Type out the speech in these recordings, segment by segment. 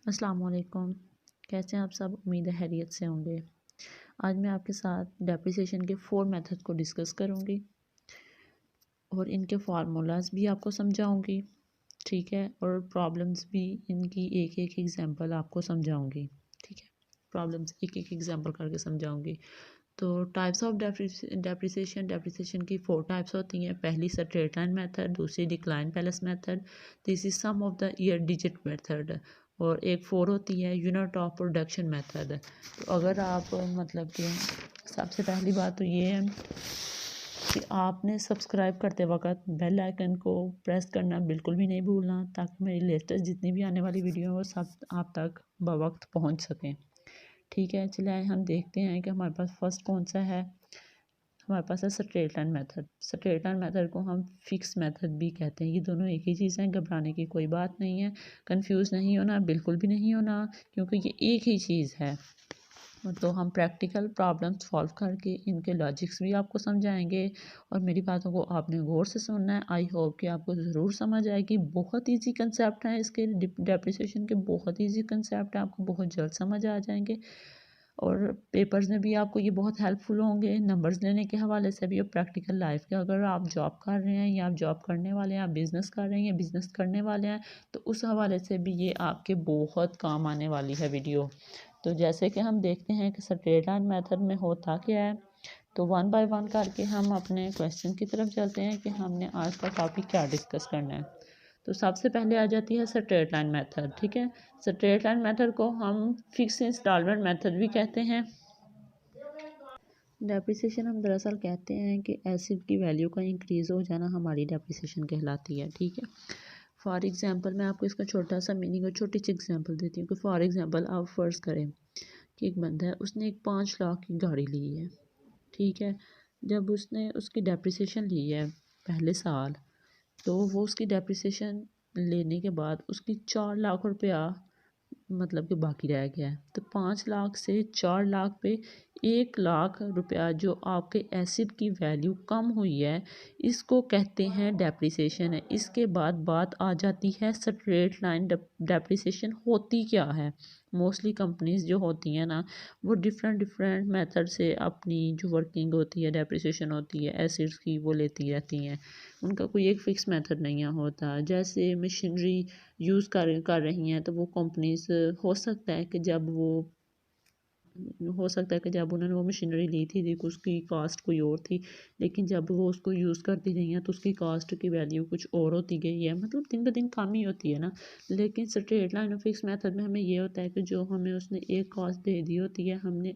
अस्सलाम वालेकुम। कैसे हैं आप सब? उम्मीद है खैरियत से होंगे। आज मैं आपके साथ डेप्रिसिएशन के 4 मेथड को डिस्कस करूंगी और इनके फार्मूलाज भी आपको समझाऊंगी, ठीक है। और प्रॉब्लम्स भी इनकी एक एक एग्जांपल आपको समझाऊंगी, ठीक है। प्रॉब्लम्स एक एक एग्जांपल करके समझाऊंगी। तो टाइप्स ऑफ डेप्रिसिएशन की 4 टाइप्स होती हैं। पहली स्ट्रेट लाइन मेथड, दूसरी डिक्लाइन पैलेस मेथड, तीसरी sum of the year digit method और एक 4 होती है यूनिट ऑफ प्रोडक्शन मेथड। तो अगर आप मतलब कि सबसे पहली बात तो ये है कि आपने सब्सक्राइब करते वक्त बेल आइकन को प्रेस करना बिल्कुल भी नहीं भूलना, ताकि मेरी लेटेस्ट जितनी भी आने वाली वीडियो वो सब आप तक बवक्त पहुंच सकें, ठीक है। चलिए हम देखते हैं कि हमारे पास फर्स्ट कौन सा है। हमारे पास है straight line method. Straight line method को हम फिक्स मेथड भी कहते हैं। ये दोनों एक ही चीज़ है, घबराने की कोई बात नहीं है, कंफ्यूज नहीं होना, बिल्कुल भी नहीं होना, क्योंकि ये एक ही चीज़ है। तो हम प्रैक्टिकल प्रॉब्लम सॉल्व करके इनके लॉजिक्स भी आपको समझाएंगे और मेरी बातों को आपने गौर से सुनना है। आई होप कि आपको ज़रूर समझ आएगी। बहुत इजी कंसेप्ट हैं इसके, डेप्रिसिएशन के बहुत इजी कंसेप्ट हैं, आपको बहुत जल्द समझ आ जाएंगे और पेपर्स में भी आपको ये बहुत हेल्पफुल होंगे, नंबर्स लेने के हवाले से भी और प्रैक्टिकल लाइफ के। अगर आप जॉब कर रहे हैं या आप जॉब करने वाले हैं, आप बिज़नेस कर रहे हैं या बिज़नेस करने वाले हैं, तो उस हवाले से भी ये आपके बहुत काम आने वाली है वीडियो। तो जैसे कि हम देखते हैं कि स्ट्रेट लाइन मेथड में होता क्या है, तो वन बाय वन करके हम अपने क्वेश्चन की तरफ चलते हैं कि हमने आज का टॉपिक क्या डिस्कस करना है। तो सबसे पहले आ जाती है स्ट्रेट लाइन मेथड, ठीक है। स्ट्रेट लाइन मेथड को हम फिक्स इंस्टॉलमेंट मेथड भी कहते हैं। डेप्रिसिएशन हम दरअसल कहते हैं कि एसिड की वैल्यू का इंक्रीज़ हो जाना हमारी डेप्रिसिएशन कहलाती है, ठीक है। फॉर एग्जांपल मैं आपको इसका छोटा सा मीनिंग और छोटी सी एग्जांपल देती हूँ कि फॉर एग्जांपल आप फ़र्ज़ करें कि एक बंदा है, उसने एक 5 लाख की गाड़ी ली है, ठीक है। जब उसने उसकी डेप्रिसिएशन ली है पहले साल, तो वो उसकी डेप्रिसिएशन लेने के बाद उसकी 4 लाख रुपया मतलब कि बाकी रह गया है। तो 5 लाख से 4 लाख पे 1 लाख रुपया जो आपके एसिड की वैल्यू कम हुई है, इसको कहते हैं डेप्रिसिएशन है। इसके बाद बात आ जाती है स्ट्रेट लाइन डेप्रिसिएशन होती क्या है। मोस्टली कंपनीज जो होती हैं ना, वो डिफरेंट डिफरेंट मेथड से अपनी जो वर्किंग होती है, डेप्रिसिएशन होती है एसिड्स की, वो लेती रहती हैं। उनका कोई एक फ़िक्स मेथड नहीं होता। जैसे मशीनरी यूज़ कर रही हैं, तो वो कंपनीज हो सकता है कि जब उन्होंने वो मशीनरी ली थी उसकी कास्ट कोई और थी, लेकिन जब वो उसको यूज़ करती रही हैं तो उसकी कास्ट की वैल्यू कुछ और होती गई है। मतलब दिन ब दिन कम ही होती है ना। लेकिन स्ट्रेट लाइन और फिक्स मेथड में हमें ये होता है कि जो हमें उसने एक कास्ट दे दी होती है, हमने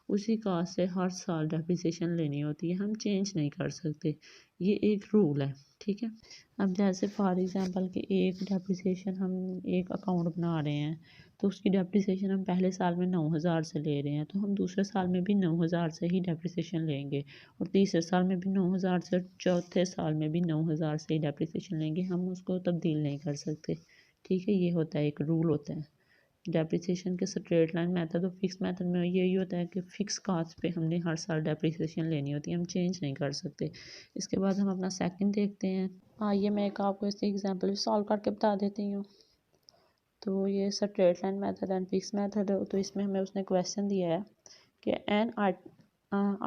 उसी कास्ट से हर साल डेप्रिसिएशन लेनी होती है, हम चेंज नहीं कर सकते। ये एक रूल है, ठीक है। अब जैसे फॉर एग्जांपल कि एक डेप्रिसिएशन हम एक अकाउंट बना रहे हैं, तो उसकी डेप्रिसिएशन हम पहले साल में 9,000 से ले रहे हैं, तो हम दूसरे साल में भी 9,000 से ही डेप्रिसिएशन लेंगे और तीसरे साल में भी 9,000 से, चौथे साल में भी 9,000 से ही डेप्रिसिएशन लेंगे। हम उसको तब्दील नहीं कर सकते, ठीक है। ये होता है, एक रूल होता है डेप्रिसिएशन के। स्ट्रेट लाइन मेथड और फिक्स मेथड में यही होता है कि फ़िक्स कास्ट पे हमने हर साल डेप्रिसिएशन लेनी होती है, हम चेंज नहीं कर सकते। इसके बाद हम अपना सेकंड देखते हैं। आइए मैं एक आपको इसकी एग्जांपल सॉल्व करके बता देती हूँ। तो ये straight line method and fix method है। तो इसमें हमें उसने क्वेश्चन दिया है कि N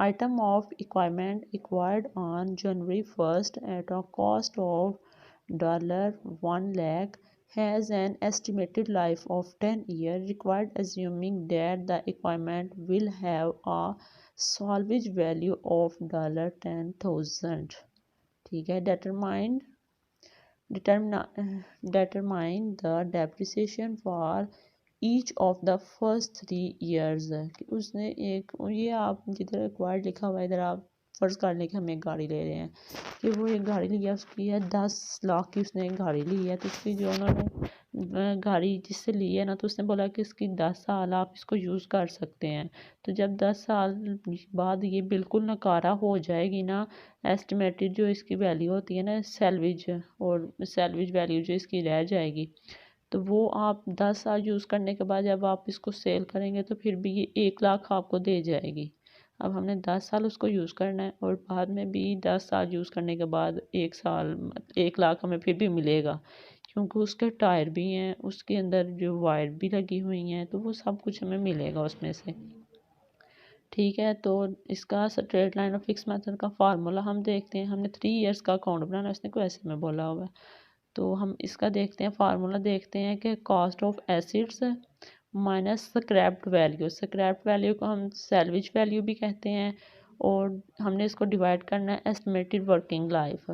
item of equipment acquired on January 1st at a cost of $1 lakh has an estimated life of 10 years required, assuming that the equipment will have a salvage value of $10,000, ठीक है। determine the depreciation for each of the first 3 years। कि उसने एक, ये आप जिधर acquired लिखा हुआ है इधर आप फ़र्ज़ कर लें कि हम एक गाड़ी ले रहे हैं, कि वो एक गाड़ी लिया, उसकी है 10 लाख की उसने एक गाड़ी ली है। तो उसकी जो उन्होंने गाड़ी जिससे ली है ना, तो उसने बोला कि इसकी 10 साल आप इसको यूज़ कर सकते हैं। तो जब 10 साल बाद ये बिल्कुल नकारा हो जाएगी ना, एस्टिमेटेड जो इसकी वैल्यू होती है ना सैलवेज, और सैलवेज वैल्यू जो इसकी रह जाएगी, तो वो आप 10 साल यूज़ करने के बाद जब आप इसको सेल करेंगे तो फिर भी ये 1 लाख आपको दे जाएगी। अब हमने 10 साल उसको यूज़ करना है और बाद में भी 10 साल यूज़ करने के बाद 1 लाख हमें फिर भी मिलेगा, क्योंकि उसके टायर भी हैं, उसके अंदर जो वायर भी लगी हुई हैं, तो वो सब कुछ हमें मिलेगा उसमें से। ठीक है, तो इसका स्ट्रेट लाइन और फिक्स मेथड का फार्मूला हम देखते हैं। हमने 3 इयर्स का अकाउंट बनाना है, उसने कोई ऐसे में बोला हुआ है, तो हम इसका देखते हैं। फार्मूला देखते हैं कि cost of acids minus scraped value. Scraped value को हम सैल्वेज वैल्यू भी कहते हैं, और हमने इसको डिवाइड करना है एस्टिमेटेड वर्किंग लाइफ।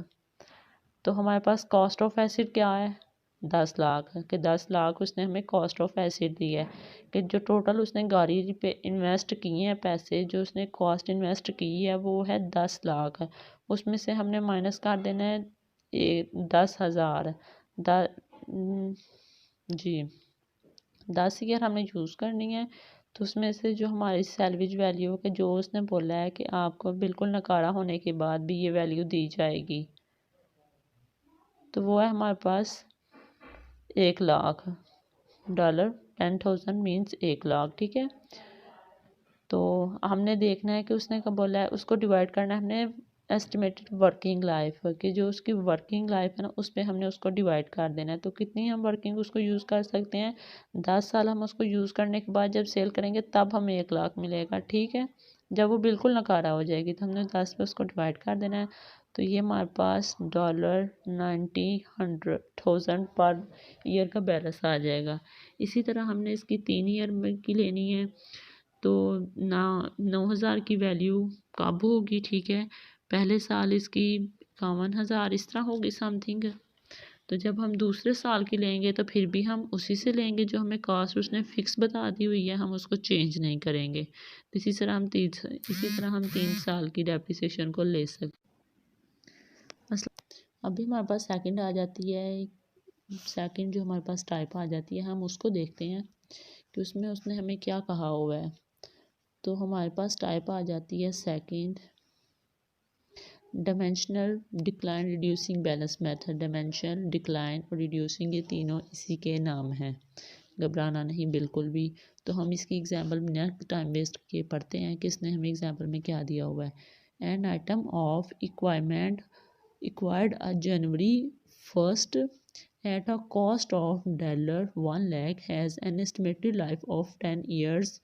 तो हमारे पास कॉस्ट ऑफ एसिड क्या है, 10 लाख, कि 10 लाख उसने हमें कॉस्ट ऑफ एसिड दी है, कि जो टोटल उसने गाड़ी पे इन्वेस्ट किए हैं पैसे, जो उसने कॉस्ट इन्वेस्ट की है वो है 10 लाख। उसमें से हमने माइनस कर देना है 10,000। जी 10 ईयर हमने यूज़ करनी है। तो उसमें से जो हमारी सैलवेज वैल्यू के जो उसने बोला है कि आपको बिल्कुल नकारा होने के बाद भी ये वैल्यू दी जाएगी, तो वो है हमारे पास 1 लाख डॉलर। 10,000 मीन्स 1 लाख। ठीक है, तो हमने देखना है कि उसने कब बोला है, उसको डिवाइड करना है हमने एस्टिमेटेड वर्किंग लाइफ, कि जो उसकी वर्किंग लाइफ है ना उस पर हमने उसको डिवाइड कर देना है। तो कितनी हम वर्किंग उसको यूज़ कर सकते हैं, 10 साल हम उसको यूज़ करने के बाद जब सेल करेंगे तब हमें 1 लाख मिलेगा। ठीक है, जब वो बिल्कुल नकारा हो जाएगी तो हमने 10 पे उसको डिवाइड कर देना है। तो ये हमारे पास $90,000 पर ईयर का बैलेंस आ जाएगा। इसी तरह हमने इसकी 3 ईयर में की लेनी है, तो ना 9,000 की वैल्यू कब होगी। ठीक है, पहले साल इसकी 51,000 इस तरह होगी समथिंग। तो जब हम दूसरे साल की लेंगे तो फिर भी हम उसी से लेंगे जो हमें कॉस्ट उसने फिक्स बता दी हुई है, हम उसको चेंज नहीं करेंगे। तो इसी तरह हम 3 साल की डेप्रिसिएशन को ले सकते। अभी हमारे पास सेकंड आ जाती है, सेकंड जो हमारे पास टाइप आ जाती है, हम उसको देखते हैं कि उसमें उसने हमें क्या कहा हुआ है। तो हमारे पास टाइप आ जाती है second, dimensional decline reducing balance method. Dimension, decline और रिड्यूसिंग, ये तीनों इसी के नाम हैं, घबराना नहीं बिल्कुल भी। तो हम इसकी एग्जांपल बिना टाइम वेस्ट किए पढ़ते हैं कि इसने हमें एग्जांपल में क्या दिया हुआ है। An item of इक्वायरमेंट acquired on January 1st at a cost of $1 lakh has an estimated life of 10 years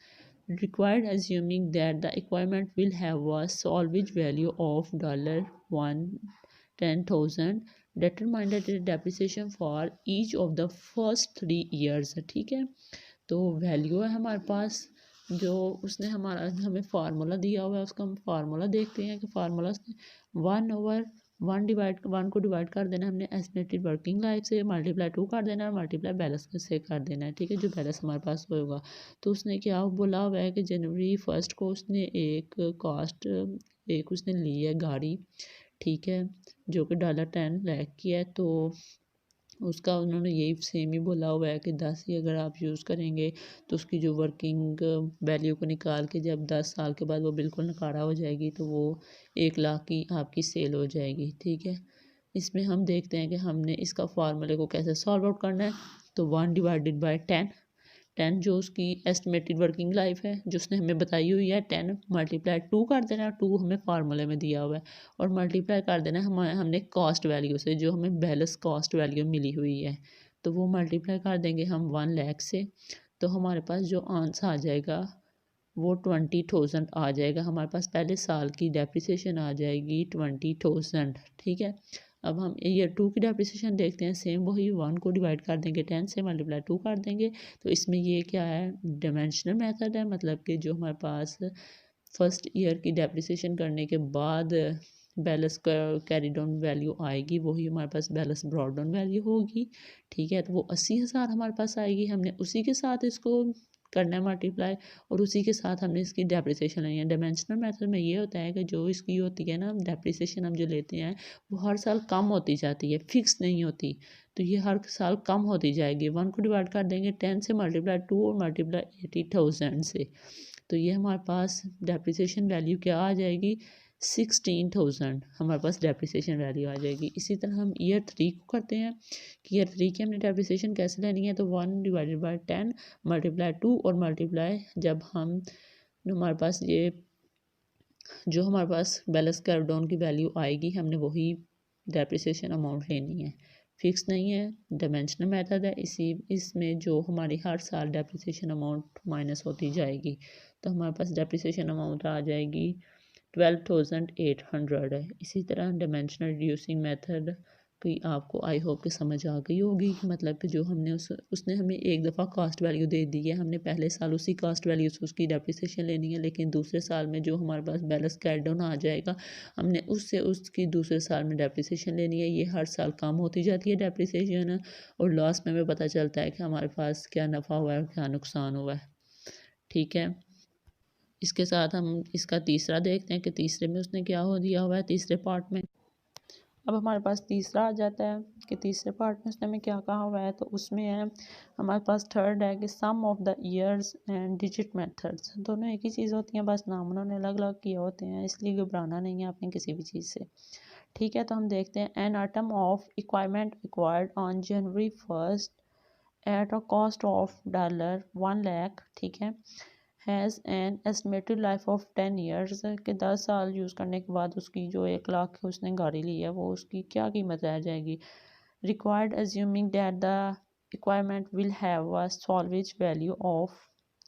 required, assuming that the equipment will have a salvage value of $10,000, determined the depreciation for each of the first 3 years। ठीक है, तो value है हमारे पास, जो उसने हमें formula दिया हुआ है, उसका हम फार्मूला देखते हैं कि फार्मूला 1 को डिवाइड कर देना हमने एस्टिमेटेड वर्किंग लाइफ से, मल्टीप्लाई 2 कर देना है, मल्टीप्लाई बैलेंस से कर देना है। ठीक है, जो बैलेंस हमारे पास होगा। तो उसने क्या बोला हुआ है कि जनवरी 1 को उसने एक उसने ली है गाड़ी। ठीक है, जो कि $10 लाख की है। तो उसका उन्होंने यही सेम ही बोला हुआ है कि 10 ही अगर आप यूज़ करेंगे तो उसकी जो वर्किंग वैल्यू को निकाल के जब 10 साल के बाद वो बिल्कुल नकारा हो जाएगी तो वो 1 लाख की आपकी सेल हो जाएगी। ठीक है, इसमें हम देखते हैं कि हमने इसका फार्मूले को कैसे सॉल्व आउट करना है। तो 1/10 जो उसकी एस्टिमेटेड वर्किंग लाइफ है जो उसने हमें बताई हुई है, 10 मल्टीप्लाई 2 कर देना, 2 हमें फार्मूले में दिया हुआ है, और मल्टीप्लाई कर देना हमने कॉस्ट वैल्यू से जो हमें बैलेंस कॉस्ट वैल्यू मिली हुई है। तो वो मल्टीप्लाई कर देंगे हम 1 लाख से, तो हमारे पास जो आंसर आ जाएगा वो 20,000 आ जाएगा। हमारे पास पहले साल की डेप्रिसिएशन आ जाएगी 20,000। ठीक है, अब हम ईयर 2 की डेप्रिसिएशन देखते हैं। सेम वही 1 को डिवाइड कर देंगे 10 से, मल्टीप्लाई 2 कर देंगे। तो इसमें ये क्या है, डायमेंशनल मेथड है, मतलब कि जो हमारे पास फर्स्ट ईयर की डेप्रिसिएशन करने के बाद बैलेंस कैरी डाउन वैल्यू आएगी, वही हमारे पास बैलेंस ब्रॉट डाउन वैल्यू होगी। ठीक है, तो वो 80,000 हमारे पास आएगी। हमने उसी के साथ इसको करना है मल्टीप्लाई, और उसी के साथ हमने इसकी डेप्रिसिएशन लेनी है। डायमेंशनल मेथड में ये होता है कि जो इसकी होती है ना डेप्रिसिएशन हम जो लेते हैं वो हर साल कम होती जाती है, फिक्स नहीं होती। तो ये हर साल कम होती जाएगी। 1 को डिवाइड कर देंगे 10 से, मल्टीप्लाई 2 और मल्टीप्लाई 80,000 से। तो ये हमारे पास डेप्रिसिएशन वैल्यू क्या आ जाएगी, 16,000 हमारे पास डेप्रिसिएशन वैल्यू आ जाएगी। इसी तरह हम ईयर 3 को करते हैं कि ईयर 3 की हमने डेप्रिसिएशन कैसे लेनी है। तो 1/10 मल्टीप्लाई 2 और मल्टीप्लाई जब हम हमारे पास ये जो हमारे पास बैलेंस कर्व डाउन की वैल्यू आएगी हमने वही डेप्रिसिएशन अमाउंट लेनी है। फिक्स नहीं है, डायमेंशनल मेथड है। इसमें जो हमारी हर साल डेप्रिसिएशन अमाउंट माइनस होती जाएगी, तो हमारे पास डेप्रिसिएशन अमाउंट आ जाएगी 12,800 है। इसी तरह डायमेंशनल रिड्यूसिंग मेथड की आपको आई होप कि समझ आ गई होगी, मतलब कि जो हमने उसने हमें एक दफ़ा कास्ट वैल्यू दे दी है, हमने पहले साल उसी कास्ट वैल्यू से उसकी डेप्रिसिएशन लेनी है, लेकिन दूसरे साल में जो हमारे पास बैलेंस कैरी डाउन आ जाएगा, हमने उससे उसकी दूसरे साल में डेप्रिसिएशन लेनी है। ये हर साल कम होती जाती है डेप्रिसिएशन, और लास्ट में हमें पता चलता है कि हमारे पास क्या नफ़ा हुआ है और क्या नुकसान हुआ है। ठीक है, इसके साथ हम इसका तीसरा देखते हैं कि तीसरे में उसने क्या हो दिया हुआ है तीसरे पार्ट में। अब हमारे पास तीसरा आ जाता है कि तीसरे पार्ट में उसने हमें क्या कहा हुआ है, तो उसमें है हमारे पास थर्ड है कि sum of the years and digit methods. दोनों एक ही चीज़ होती हैं, बस नाम उन्होंने अलग अलग किए होते हैं, इसलिए घबराना नहीं है आपने किसी भी चीज़ से। ठीक है, तो हम देखते हैं an item of equipment acquired on January 1 at a cost of $1 lakh, ठीक है, has an estimated life of 10 years, के 10 साल यूज़ करने के बाद उसकी जो 1 लाख उसने गाड़ी ली है वो उसकी क्या कीमत रह जाएगी। Required assuming that the requirement will have a salvage value of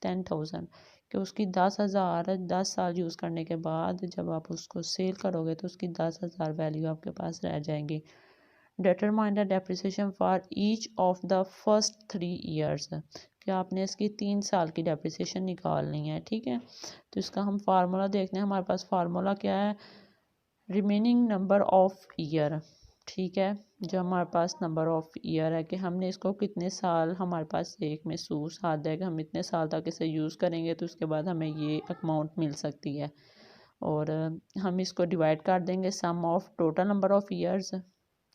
10,000, कि उसकी 10,000 10 साल यूज़ करने के बाद जब आप उसको सेल करोगे तो उसकी 10,000 वैल्यू आपके पास रह जाएगी। Determine the depreciation for each of the first 3 years, कि आपने इसकी 3 साल की डेप्रिसिएशन निकालनी है। ठीक है, तो इसका हम फार्मूला देखते हैं। हमारे पास फार्मूला क्या है, रिमेनिंग नंबर ऑफ ईयर। ठीक है, जो हमारे पास नंबर ऑफ ईयर है कि हमने इसको कितने साल, हमारे पास एक महसूस हाथ है कि हम इतने साल तक इसे यूज़ करेंगे तो उसके बाद हमें ये अमाउंट मिल सकती है, और हम इसको डिवाइड कर देंगे sum of total number of years.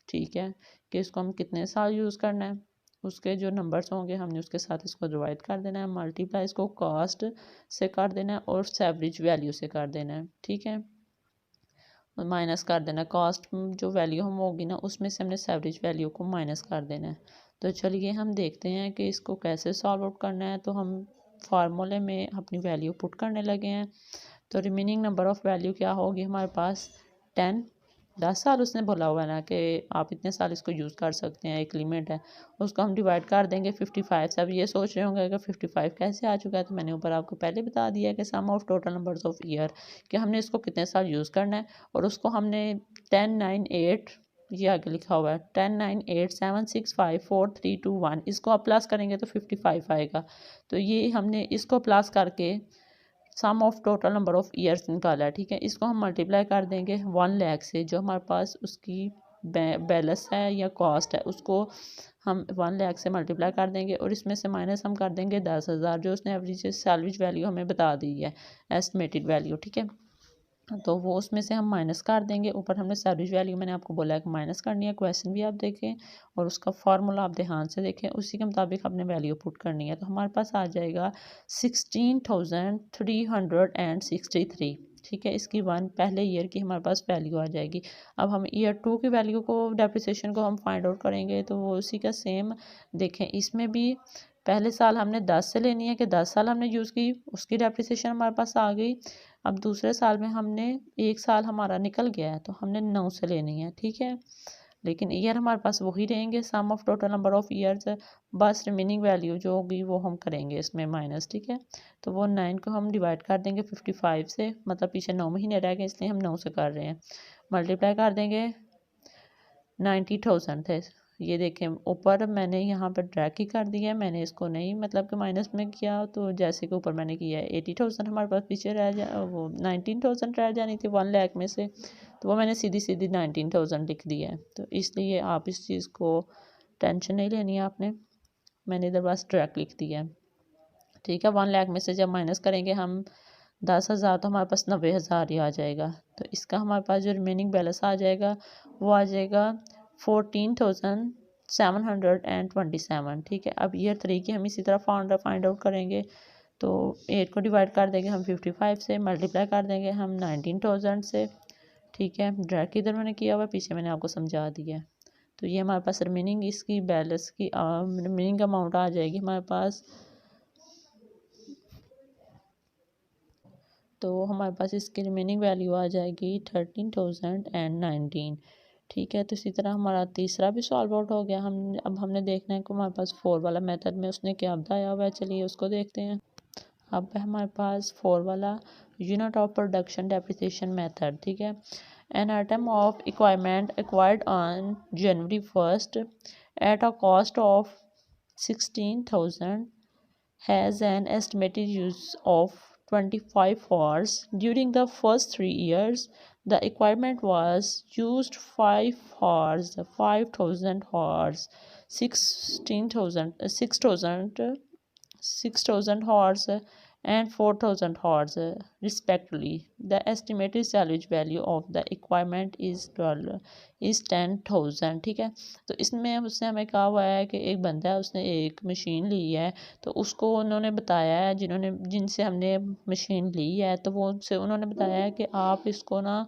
ठीक है, कि इसको हम कितने साल यूज़ करना है, उसके जो नंबर्स होंगे हमने उसके साथ इसको डिवाइड कर देना है, मल्टीप्लाई इसको कास्ट से कर देना है और एवरेज वैल्यू से कर देना है। ठीक है, माइनस कर देना, कॉस्ट जो वैल्यू हम होगी ना उसमें से हमने एवरेज वैल्यू को माइनस कर देना है। तो चलिए हम देखते हैं कि इसको कैसे सॉल्व आउट करना है। तो हम फार्मूले में अपनी वैल्यू पुट करने लगे हैं। तो रिमेनिंग नंबर ऑफ़ वैल्यू क्या होगी हमारे पास 10, 10 साल उसने बोला हुआ है ना कि आप इतने साल इसको यूज़ कर सकते हैं, एक लिमिट है। उसको हम डिवाइड कर देंगे 55 से। अब ये सोच रहे होंगे कि 55 कैसे आ चुका है, तो मैंने ऊपर आपको पहले बता दिया है कि sum of total numbers of year, कि हमने इसको कितने साल यूज़ करना है, और उसको हमने 10 9 8, ये आगे लिखा हुआ है 10 9 8 7 6 5 4 3 2 1, इसको आप प्लस करेंगे तो 55 आएगा। तो ये हमने इसको प्लस करके sum of total number of years निकाला है। ठीक है, इसको हम मल्टीप्लाई कर देंगे 1 लाख से, जो हमारे पास उसकी बैलेंस है या कॉस्ट है उसको हम 1 लाख से मल्टीप्लाई कर देंगे, और इसमें से माइनस हम कर देंगे 10,000 जो उसने एवरेज सैलरीज वैल्यू हमें बता दी है, एस्टिमेटेड वैल्यू। ठीक है, तो वो उसमें से हम माइनस कर देंगे। ऊपर हमने सैलरी वैल्यू मैंने आपको बोला है कि माइनस करनी है, क्वेश्चन भी आप देखें और उसका फार्मूला आप ध्यान से देखें, उसी के मुताबिक आपने वैल्यू पुट करनी है। तो हमारे पास आ जाएगा 16,363। ठीक है, इसकी वन पहले ईयर की हमारे पास वैल्यू आ जाएगी। अब हम ईयर 2 की वैल्यू को, डेप्रिसिएशन को हम फाइंड आउट करेंगे, तो वो उसी का सेम देखें। इसमें भी पहले साल हमने 10 से लेनी है कि 10 साल हमने यूज़ की, उसकी डेप्रिसिएशन हमारे पास आ गई। अब दूसरे साल में हमने एक साल हमारा निकल गया है तो हमने 9 से लेनी है। ठीक है, लेकिन ईयर हमारे पास वही रहेंगे, sum of total number of years, बस रिमेनिंग वैल्यू जो होगी वो हम करेंगे इसमें माइनस। ठीक है, तो वो 9 को हम डिवाइड कर देंगे 55 से, मतलब पीछे 9 महीने रह गए इसलिए हम 9 से कर रहे हैं, मल्टीप्लाई कर देंगे 90,000 थे। ये देखें ऊपर मैंने यहाँ पर ड्रैग ही कर दिया है, मैंने इसको नहीं मतलब कि माइनस में किया, तो जैसे कि ऊपर मैंने किया है 80,000 हमारे पास पीछे रह जा, वो 19,000 रह जानी थी 1 लाख में से, तो वो मैंने सीधी सीधी 19,000 लिख दिया है। तो इसलिए आप इस चीज़ को टेंशन नहीं लेनी है आपने, मैंने इधर बस ड्रैग लिख दिया है। ठीक है, 1 लाख में से जब माइनस करेंगे हम 10,000 तो हमारे पास 90,000 ही आ जाएगा। तो इसका हमारे पास जो रिमेनिंग बैलेंस आ जाएगा वो आ जाएगा 14,727। ठीक है, अब ईयर 3 की हम इसी तरह फाइंड आउट करेंगे। तो 8 को डिवाइड कर देंगे हम 55 से, मल्टीप्लाई कर देंगे हम 19,000 से। ठीक है, ड्रैग इधर मैंने किया हुआ, पीछे मैंने आपको समझा दिया है। तो ये हमारे पास रिमेनिंग इसकी बैलेंस की रिमेनिंग अमाउंट आ जाएगी हमारे पास। तो हमारे पास इसकी रिमेनिंग वैल्यू आ जाएगी 13,019। ठीक है, तो इसी तरह हमारा तीसरा भी सॉल्व आउट हो गया। अब हमने देखना है कि हमारे पास 4 वाला मेथड में उसने क्या बताया हुआ है। चलिए उसको देखते हैं। अब है हमारे पास 4 वाला unit of production depreciation method. ठीक है, an item of इक्वायरमेंट acquired on January 1 at a cost of 16,000 has an estimated use of 25 hours. During the first 3 years, the equipment was used 5 hours, 5,000 hours, 6,000 hours, and 4,000 hours, respectively. The estimated salvage value of the equipment is 10,000। ठीक है, तो इसमें उसने हमें कहा हुआ है कि एक बंदा है, उसने एक मशीन ली है, तो उसको उन्होंने बताया है, जिनसे हमने मशीन ली है, तो वो उनसे उन्होंने बताया है कि आप इसको ना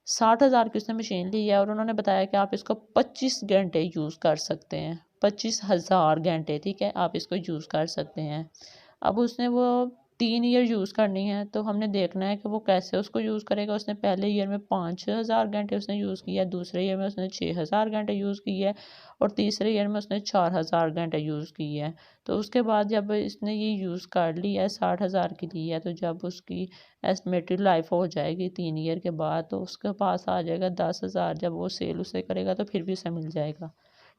60,000 की उसने मशीन ली है और उन्होंने बताया कि आप इसको 25 घंटे यूज़ कर सकते हैं, 25,000 घंटे। ठीक है, आप इसको यूज़ कर सकते हैं। अब उसने वो 3 ईयर यूज़ करनी है, तो हमने देखना है कि वो कैसे उसको यूज़ करेगा। उसने पहले ईयर में 5,000 घंटे उसने यूज़ किया, दूसरे ईयर में उसने 6,000 घंटे यूज़ की है और तीसरे ईयर में उसने 4,000 घंटे यूज़ की है। तो उसके बाद जब इसने ये यूज़ कर लिया है, 60,000 की ली है, तो जब उसकी एस्टिमेटेड लाइफ हो जाएगी 3 ईयर के बाद, तो उसके पास आ जाएगा 10,000। जब वो सेल उसे करेगा तो फिर भी उसे मिल जाएगा।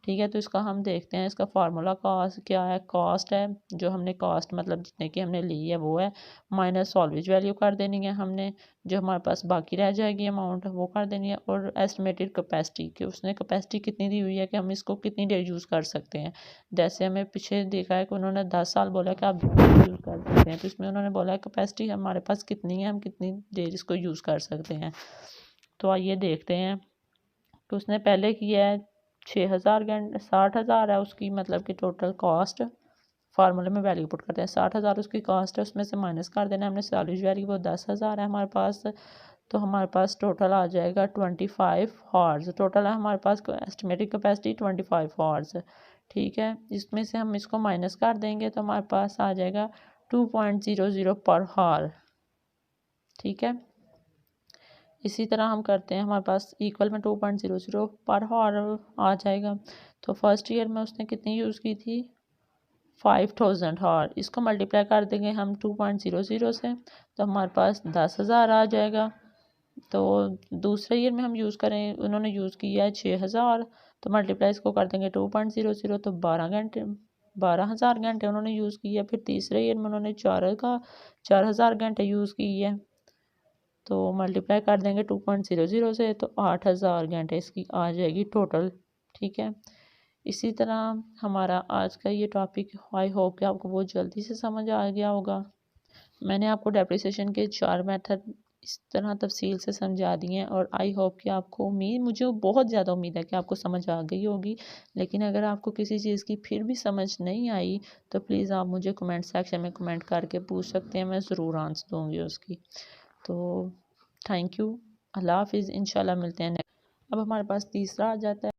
ठीक है, तो इसका हम देखते हैं। इसका फार्मूला कॉस्ट क्या है। कॉस्ट है, जो हमने कॉस्ट मतलब जितने की हमने ली है वो है, माइनस सॉल्वेज वैल्यू कर देनी है हमने, जो हमारे पास बाकी रह जाएगी अमाउंट वो कर देनी है, और एस्टिमेटेड कैपेसिटी कि उसने कैपेसिटी कितनी दी हुई है कि हम इसको कितनी देर यूज़ कर सकते हैं। जैसे हमें पीछे देखा है कि उन्होंने 10 साल बोला कि आप यूज़ कर सकते हैं, तो इसमें उन्होंने बोला है कैपेसिटी हमारे पास कितनी है, हम कितनी देर इसको यूज़ कर सकते हैं। तो आइए देखते हैं। तो उसने पहले किया है 6,000 घंटे, 60,000 है उसकी मतलब कि टोटल कॉस्ट। फार्मूले में वैल्यू पुट करते हैं, 60,000 उसकी कॉस्ट है, उसमें से माइनस कर देना हमने सैलरी वैल्यू, वो 10,000 है हमारे पास। तो हमारे पास टोटल आ जाएगा 25 हॉर्स। टोटल है हमारे पास एस्टिमेटेड कैपेसिटी 25 हॉर्स। ठीक है, इसमें से हम इसको माइनस कर देंगे तो हमारे पास आ जाएगा 2.00 पर हॉर। ठीक है, इसी तरह हम करते हैं, हमारे पास इक्वल में 2.00 पर हॉर आ जाएगा। तो फर्स्ट ईयर में उसने कितनी यूज़ की थी, 5,000 हॉर। इसको मल्टीप्लाई कर देंगे हम 2.00 से, तो हमारे पास 10,000 आ जाएगा। तो दूसरे ईयर में हम यूज़ करें, उन्होंने यूज़ किया है 6,000, तो मल्टीप्लाई इसको कर देंगे 2.00, तो 12,000 घंटे उन्होंने यूज़ किया। फिर तीसरे ईयर में उन्होंने 4,000 घंटे यूज़ की है, तो मल्टीप्लाई कर देंगे 2.00 से, तो 8,000 घंटे इसकी आ जाएगी टोटल। ठीक है, इसी तरह हमारा आज का ये टॉपिक आई होप कि आपको बहुत जल्दी से समझ आ गया होगा। मैंने आपको डेप्रिसिएशन के 4 मेथड इस तरह तफसील से समझा दिए हैं, और आई होप कि आपको मुझे बहुत ज़्यादा उम्मीद है कि आपको समझ आ गई होगी। लेकिन अगर आपको किसी चीज़ की फिर भी समझ नहीं आई, तो प्लीज़ आप मुझे कमेंट सेक्शन में कमेंट करके पूछ सकते हैं, मैं ज़रूर आंसर दूँगी उसकी। तो थैंक यू, अल्लाह हाफिज़, इंशाल्लाह मिलते हैं। अब हमारे पास तीसरा आ जाता है।